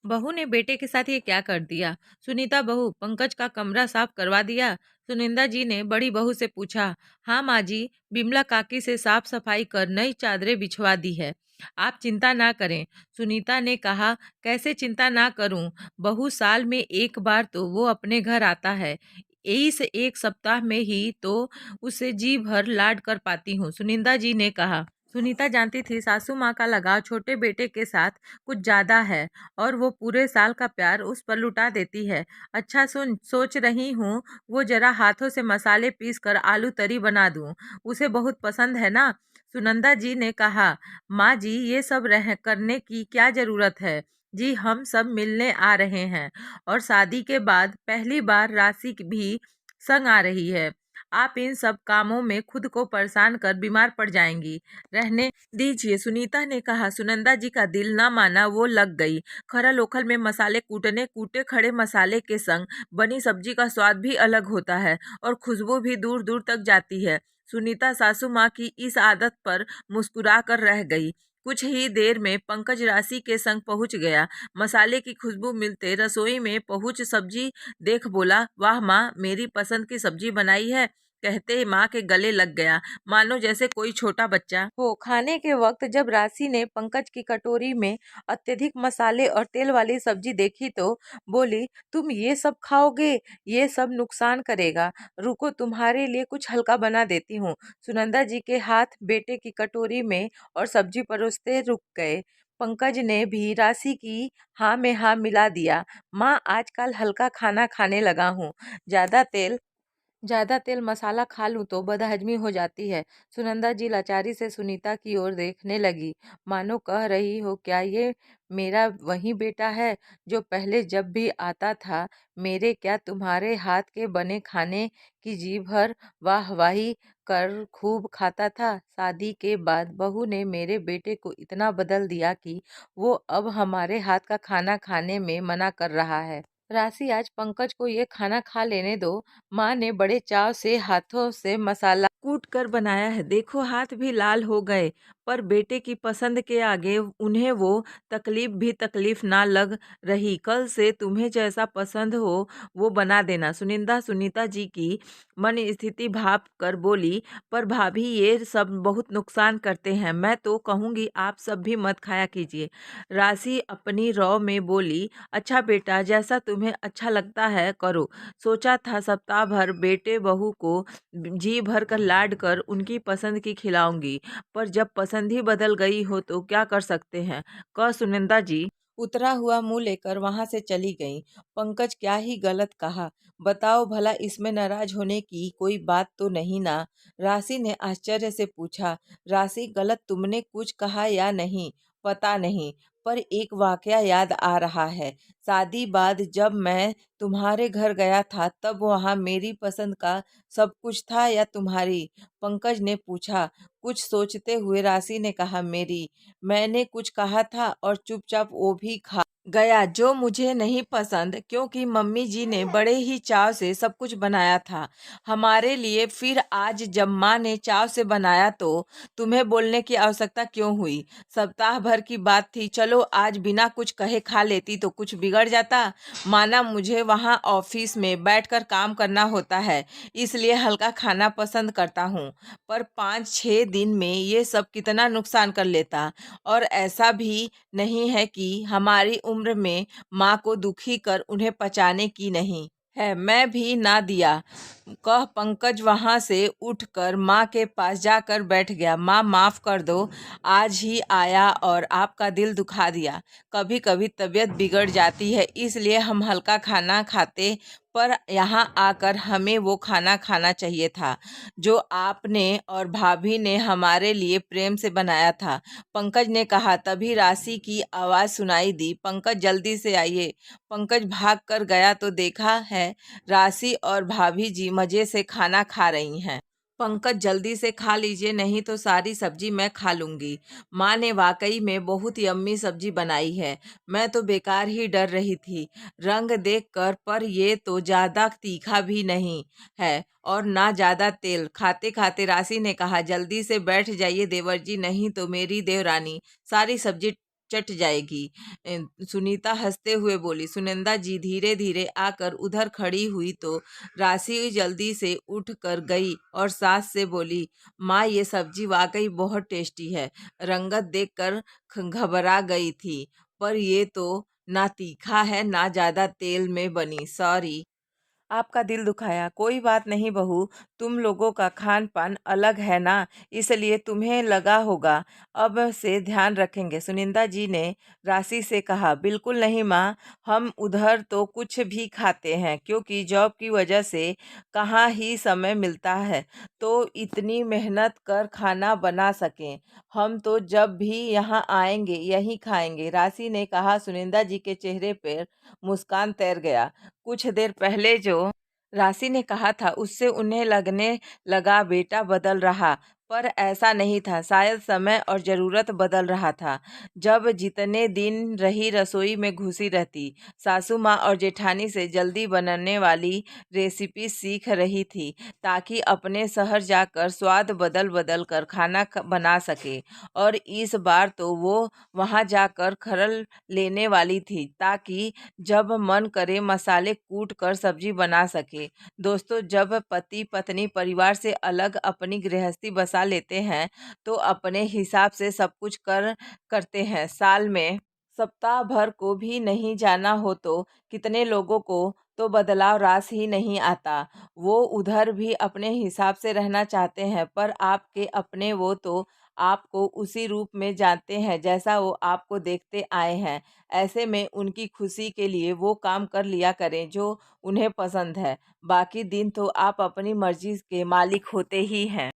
बहू ने बेटे के साथ ये क्या कर दिया। सुनीता बहू, पंकज का कमरा साफ करवा दिया। सुनिंदा जी ने बड़ी बहू से पूछा। हाँ माँ जी, बिमला काकी से साफ सफाई कर नई चादरें बिछवा दी है। आप चिंता ना करें। सुनीता ने कहा। कैसे चिंता ना करूं, बहू साल में एक बार तो वो अपने घर आता है। इस एक सप्ताह में ही तो उसे जी भर लाड कर पाती हूँ, सुनिंदा जी ने कहा। सुनीता जानती थी सासू माँ का लगाव छोटे बेटे के साथ कुछ ज्यादा है और वो पूरे साल का प्यार उस पर लुटा देती है। अच्छा सुन, सोच रही हूँ वो जरा हाथों से मसाले पीस कर आलू तरी बना दूँ, उसे बहुत पसंद है ना। सुनंदा जी ने कहा। माँ जी, ये सब रह करने की क्या जरूरत है। जी, हम सब मिलने आ रहे हैं और शादी के बाद पहली बार राशि भी संग आ रही है। आप इन सब कामों में खुद को परेशान कर बीमार पड़ जाएंगी। रहने दीजिए, सुनीता ने कहा। सुनंदा जी का दिल ना माना, वो लग गई। खरल ओखल में मसाले कूटने, कूटे खड़े मसाले के संग बनी सब्जी का स्वाद भी अलग होता है और खुशबू भी दूर दूर तक जाती है। सुनीता सासू माँ की इस आदत पर मुस्कुरा कर रह गई। कुछ ही देर में पंकज राशि के संग पहुंच गया। मसाले की खुशबू मिलते रसोई में पहुंच सब्जी देख बोला, वाह माँ, मेरी पसंद की सब्जी बनाई है। कहते ही माँ के गले लग गया, मानो जैसे कोई छोटा बच्चा हो। खाने के वक्त जब राशि ने पंकज की कटोरी में अत्यधिक मसाले और तेल वाली सब्जी देखी तो बोली, तुम ये सब खाओगे? ये सब नुकसान करेगा। रुको, तुम्हारे लिए कुछ हल्का बना देती हूँ। सुनंदा जी के हाथ बेटे की कटोरी में और सब्जी परोसते रुक गए। पंकज ने भी राशि की हाँ में हाँ मिला दिया। माँ, आजकल हल्का खाना खाने लगा हूँ। ज्यादा तेल मसाला खा लूं तो बदहजमी हो जाती है। सुनंदा जी लाचारी से सुनीता की ओर देखने लगी, मानो कह रही हो, क्या ये मेरा वही बेटा है जो पहले जब भी आता था मेरे क्या तुम्हारे हाथ के बने खाने की जी भर वाहवाही कर खूब खाता था। शादी के बाद बहू ने मेरे बेटे को इतना बदल दिया कि वो अब हमारे हाथ का खाना खाने में मना कर रहा है। राशि, आज पंकज को ये खाना खा लेने दो। माँ ने बड़े चाव से हाथों से मसाला कूट कर बनाया है, देखो हाथ भी लाल हो गए। पर बेटे की पसंद के आगे उन्हें वो तकलीफ भी तकलीफ ना लग रही। कल से तुम्हें जैसा पसंद हो वो बना देना। सुनिंदा सुनीता जी की मन स्थिति भाप कर बोली, पर भाभी ये सब बहुत नुकसान करते हैं, मैं तो कहूँगी आप सब भी मत खाया कीजिए। राशि अपनी रौ में बोली, अच्छा बेटा, जैसा तुम्हें अच्छा लगता है करो। सोचा था सप्ताह भर बेटे बहू को जी भर कर लाड कर उनकी पसंद की खिलाऊंगी, पर जब पसंद ही बदल गई हो तो क्या कर सकते हैं। क सुनंदा जी उतरा हुआ मुंह लेकर वहां से चली गईं। पंकज क्या ही गलत कहा, बताओ भला, इसमें नाराज होने की कोई बात तो नहीं ना। राशि ने आश्चर्य से पूछा। राशि, गलत तुमने कुछ कहा या नहीं पता नहीं, पर एक वाकया याद आ रहा है। शादी बाद जब मैं तुम्हारे घर गया था तब वहाँ मेरी पसंद का सब कुछ था या तुम्हारी? पंकज ने पूछा। कुछ सोचते हुए राशि ने कहा, मेरी। मैंने कुछ कहा था और चुपचाप वो भी खा गया जो मुझे नहीं पसंद, क्योंकि मम्मी जी ने बड़े ही चाव से सब कुछ बनाया था हमारे लिए। फिर आज जब माँ ने चाव से बनाया तो तुम्हें बोलने की आवश्यकता क्यों हुई? सप्ताह भर की बात थी, चलो आज बिना कुछ कहे खा लेती तो कुछ बिगड़ जाता। माना मुझे वहाँ ऑफिस में बैठकर काम करना होता है, इसलिए हल्का खाना पसंद करता हूँ, पर 5-6 दिन में ये सब कितना नुकसान कर लेता। और ऐसा भी नहीं है कि हमारी उम्र में माँ को दुखी कर उन्हें पचाने की नहीं है, मैं भी ना दिया। कह पंकज वहां से उठकर माँ के पास जाकर बैठ गया। माँ, माफ कर दो, आज ही आया और आपका दिल दुखा दिया। कभी कभी तबीयत बिगड़ जाती है, इसलिए हम हल्का खाना खाते, पर यहाँ आकर हमें वो खाना खाना चाहिए था जो आपने और भाभी ने हमारे लिए प्रेम से बनाया था, पंकज ने कहा। तभी राशि की आवाज़ सुनाई दी, पंकज जल्दी से आइए। पंकज भाग कर गया तो देखा है राशि और भाभी जी मज़े से खाना खा रही हैं। पंकज, जल्दी से खा लीजिए, नहीं तो सारी सब्जी मैं खा लूंगी। माँ ने वाकई में बहुत यम्मी सब्जी बनाई है, मैं तो बेकार ही डर रही थी रंग देखकर, पर ये तो ज़्यादा तीखा भी नहीं है और ना ज़्यादा तेल। खाते खाते राशि ने कहा, जल्दी से बैठ जाइए देवर जी, नहीं तो मेरी देवरानी सारी सब्जी चट जाएगी। सुनीता हंसते हुए बोली। सुनंदा जी धीरे धीरे आकर उधर खड़ी हुई तो राशि जल्दी से उठ कर गई और सास से बोली, माँ ये सब्जी वाकई बहुत टेस्टी है। रंगत देखकर घबरा गई थी, पर ये तो ना तीखा है ना ज्यादा तेल में बनी, सॉरी। आपका दिल दुखाया। कोई बात नहीं बहू, तुम लोगों का खान पान अलग है ना, इसलिए तुम्हें लगा होगा। अब से ध्यान रखेंगे। सुनिंदा जी ने राशि से कहा। बिल्कुल नहीं माँ, हम उधर तो कुछ भी खाते हैं, क्योंकि जॉब की वजह से कहाँ ही समय मिलता है तो इतनी मेहनत कर खाना बना सकें। हम तो जब भी यहाँ आएंगे यही खाएंगे, राशि ने कहा। सुनिंदा जी के चेहरे पर मुस्कान तैर गया। कुछ देर पहले जो राशि ने कहा था उससे उन्हें लगने लगा बेटा बदल रहा, पर ऐसा नहीं था। शायद समय और ज़रूरत बदल रहा था। जब जितने दिन रही रसोई में घुसी रहती, सासू माँ और जेठानी से जल्दी बनने वाली रेसिपी सीख रही थी, ताकि अपने शहर जाकर स्वाद बदल बदल कर खाना बना सके। और इस बार तो वो वहाँ जाकर खरल लेने वाली थी, ताकि जब मन करे मसाले कूट कर सब्जी बना सके। दोस्तों, जब पति पत्नी परिवार से अलग अपनी गृहस्थी बसा लेते हैं तो अपने हिसाब से सब कुछ करते हैं। साल में सप्ताह भर को भी नहीं जाना हो तो कितने लोगों को तो बदलाव रास ही नहीं आता। वो उधर भी अपने हिसाब से रहना चाहते हैं, पर आपके अपने वो तो आपको उसी रूप में जानते हैं जैसा वो आपको देखते आए हैं। ऐसे में उनकी खुशी के लिए वो काम कर लिया करें जो उन्हें पसंद है। बाकी दिन तो आप अपनी मर्जी के मालिक होते ही हैं।